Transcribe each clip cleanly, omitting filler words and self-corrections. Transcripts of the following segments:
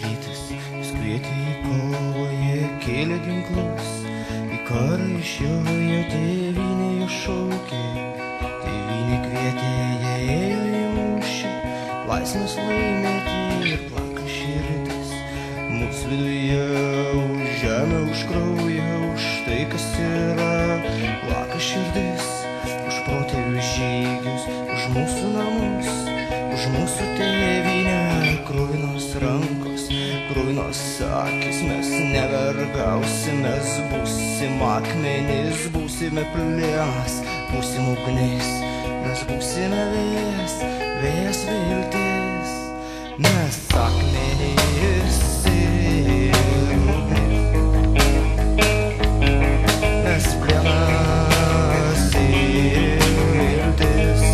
rytas, jis kvietė į kovą, jie kėlė ginklus, į karą išjojo, tėvynė jo šaukė, tėvynė kvietė, jie ėjo į mūšį, laisvės laimėti ir plaka širdis, mūsų viduje už žemę, už kraują, už tai, kas yra, plaka širdis, už protėvių žygius, už mūsų namus, už mūsų tėvynę, kruvinos rankos, kruvinos akis, mes nevergausim, mes būsim akmenys, būsime plienas, būsim ugnis, mes būsime vėjas, vėjas viltis, mes akmenys ir ugnis, mes plienas ir viltis.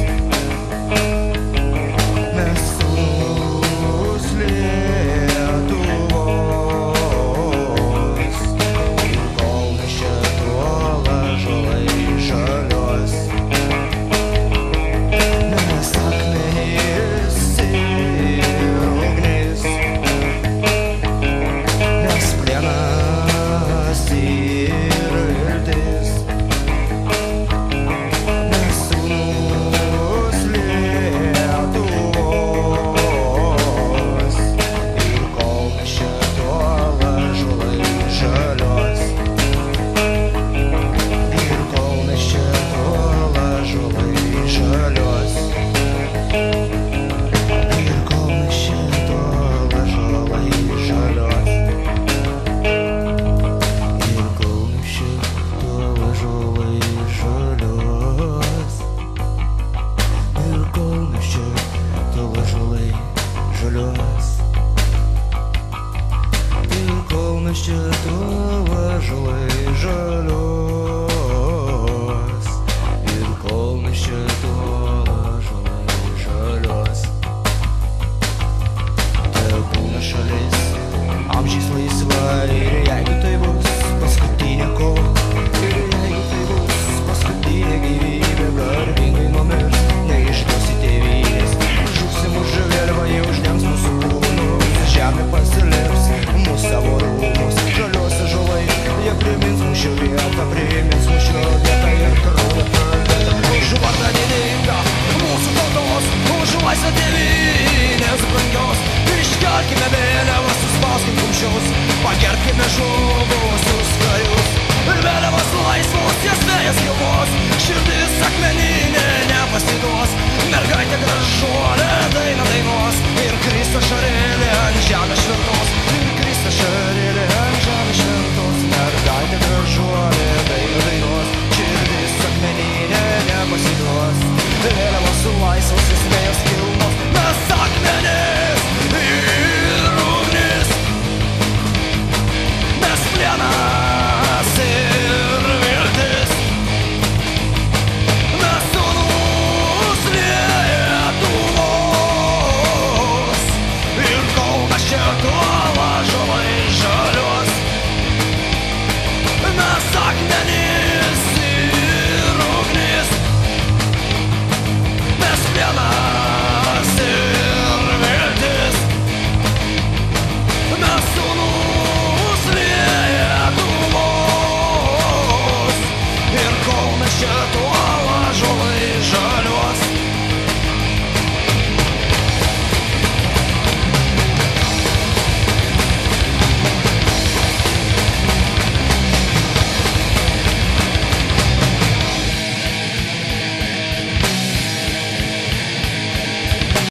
Pagerbkime žuvusius karius ir vėliavos laisvos, jas vėjas gilvos, širdis akmeninė nepasiduos, mergaitė